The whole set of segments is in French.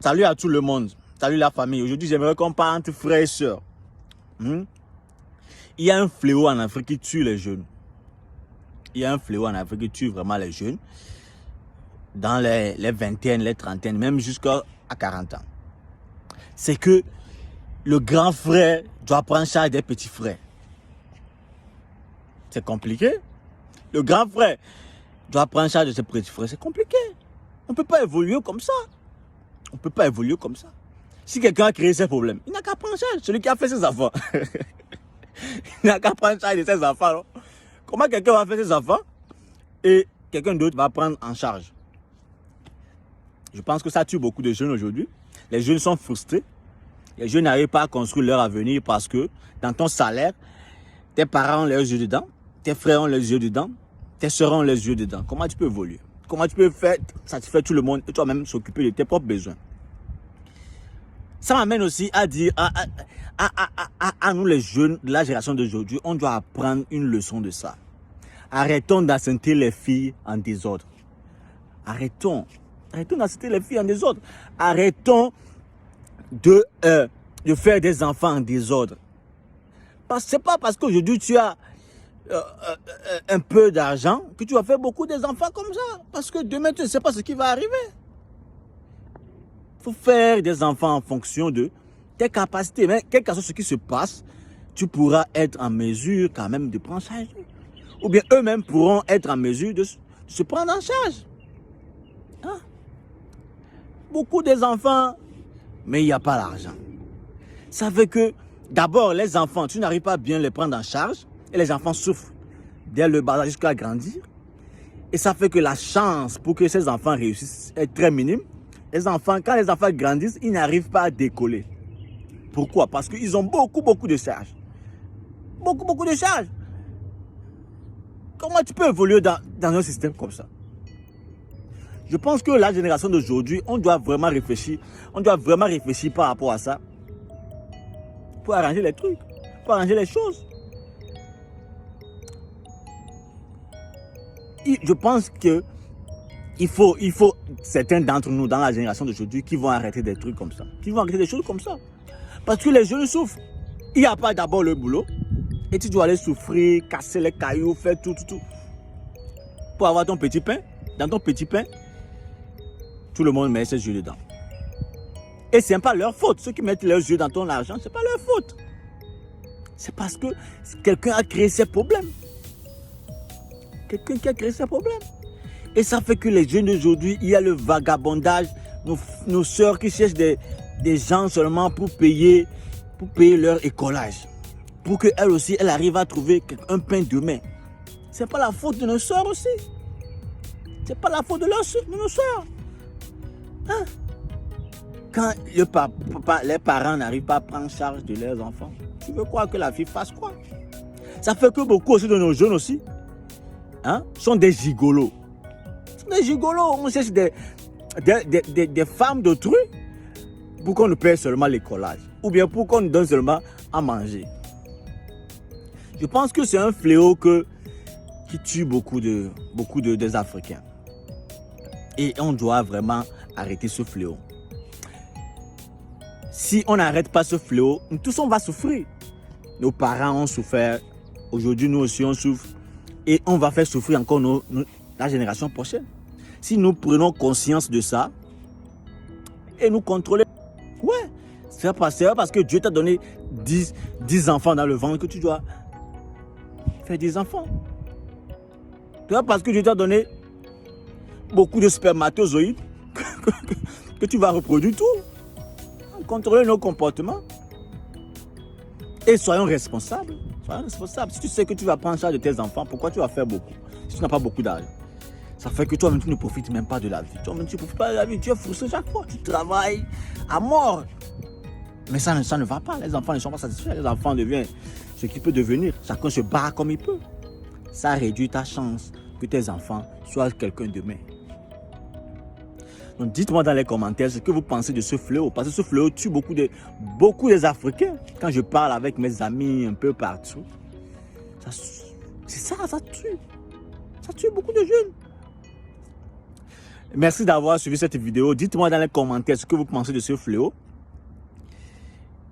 Salut à tout le monde. Salut la famille. Aujourd'hui, j'aimerais qu'on parle entre frères et sœurs. Il y a un fléau en Afrique qui tue les jeunes. Il y a un fléau en Afrique qui tue vraiment les jeunes. Dans les vingtaines, les trentaines, même jusqu'à 40 ans. C'est que le grand frère doit prendre charge des petits frères. C'est compliqué. Le grand frère doit prendre charge de ses petits frères. C'est compliqué. On ne peut pas évoluer comme ça. On ne peut pas évoluer comme ça. Si quelqu'un a créé ses problèmes, il n'a qu'à prendre charge. Celui qui a fait ses enfants. Il n'a qu'à prendre charge de ses enfants. Non? Comment quelqu'un va faire ses enfants et quelqu'un d'autre va prendre en charge? Je pense que ça tue beaucoup de jeunes aujourd'hui. Les jeunes sont frustrés. Les jeunes n'arrivent pas à construire leur avenir parce que dans ton salaire, tes parents ont les yeux dedans, tes frères ont les yeux dedans, tes soeurs ont les yeux dedans. Comment tu peux évoluer? Comment tu peux faire satisfaire tout le monde et toi-même s'occuper de tes propres besoins? Ça m'amène aussi à dire à nous les jeunes de la génération d'aujourd'hui, on doit apprendre une leçon de ça. Arrêtons d'assenter les filles en désordre. Arrêtons d'assenter les filles en désordre. Arrêtons de faire des enfants en désordre. C'est pas parce qu'aujourd'hui tu as un peu d'argent que tu vas faire beaucoup des enfants comme ça. Parce que demain tu ne sais pas ce qui va arriver. Il faut faire des enfants en fonction de tes capacités. Mais quel que soit ce qui se passe, tu pourras être en mesure quand même de prendre charge. Ou bien eux-mêmes pourront être en mesure de se prendre en charge. Hein? Beaucoup des enfants, mais il n'y a pas l'argent. Ça fait que, d'abord, les enfants, tu n'arrives pas à bien les prendre en charge. Et les enfants souffrent dès le bas âge jusqu'à grandir. Et ça fait que la chance pour que ces enfants réussissent est très minime. Quand les enfants grandissent, ils n'arrivent pas à décoller. Pourquoi? Parce qu'ils ont beaucoup de charges. Beaucoup de charges. Comment tu peux évoluer dans un système comme ça? Je pense que la génération d'aujourd'hui, on doit vraiment réfléchir. On doit vraiment réfléchir par rapport à ça. Pour arranger les trucs. Pour arranger les choses. Je pense que il faut certains d'entre nous dans la génération d'aujourd'hui qui vont arrêter des trucs comme ça. Qui vont arrêter des choses comme ça. Parce que les jeunes souffrent. Il n'y a pas d'abord le boulot. Et tu dois aller souffrir, casser les cailloux, faire tout. Pour avoir ton petit pain. Dans ton petit pain, tout le monde met ses yeux dedans. Et ce n'est pas leur faute. Ceux qui mettent leurs yeux dans ton argent, ce n'est pas leur faute. C'est parce que quelqu'un a créé ces problèmes. Quelqu'un qui a créé ces problèmes. Et ça fait que les jeunes d'aujourd'hui, il y a le vagabondage. Nos sœurs qui cherchent des gens seulement pour payer leur écolage. Pour qu'elles aussi, elles arrivent à trouver un pain demain. Ce n'est pas la faute de nos sœurs aussi. Ce n'est pas la faute de nos sœurs. Hein? Quand les parents n'arrivent pas à prendre charge de leurs enfants, tu veux quoi que la fille fasse quoi? Ça fait que beaucoup aussi de nos jeunes aussi sont des gigolos. Des gigolos, on cherche des femmes d'autrui pour qu'on nous paye seulement l'écolage ou bien pour qu'on nous donne seulement à manger. Je pense que c'est un fléau qui tue beaucoup des Africains. Et on doit vraiment arrêter ce fléau. Si on n'arrête pas ce fléau, nous tous on va souffrir. Nos parents ont souffert, aujourd'hui nous aussi on souffre et on va faire souffrir encore la génération prochaine. Si nous prenons conscience de ça et nous contrôler, ouais, c'est parce que Dieu t'a donné 10 enfants dans le ventre que tu dois faire 10 enfants. C'est parce que Dieu t'a donné beaucoup de spermatozoïdes que tu vas reproduire tout. Contrôler nos comportements. Et soyons responsables. Si tu sais que tu vas prendre charge de tes enfants, pourquoi tu vas faire beaucoup? Si tu n'as pas beaucoup d'argent. Ça fait que toi-même, tu ne profites même pas de la vie. Toi-même, tu ne profites pas de la vie. Tu es frustré chaque fois. Tu travailles à mort. Mais ça ne va pas. Les enfants ne sont pas satisfaits. Les enfants deviennent ce qu'ils peuvent devenir. Chacun se bat comme il peut. Ça réduit ta chance que tes enfants soient quelqu'un demain. Donc dites-moi dans les commentaires ce que vous pensez de ce fléau. Parce que ce fléau tue beaucoup des Africains. Quand je parle avec mes amis un peu partout, c'est ça, ça tue. Ça tue beaucoup de jeunes. Merci d'avoir suivi cette vidéo. Dites-moi dans les commentaires ce que vous pensez de ce fléau.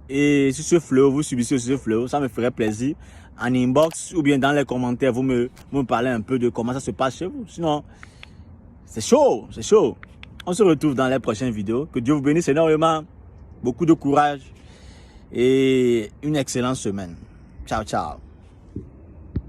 Et si ce fléau, vous subissez ce fléau, ça me ferait plaisir. En inbox ou bien dans les commentaires, vous me parlez un peu de comment ça se passe chez vous. Sinon, c'est chaud, c'est chaud. On se retrouve dans les prochaines vidéos. Que Dieu vous bénisse énormément. Beaucoup de courage et une excellente semaine. Ciao, ciao.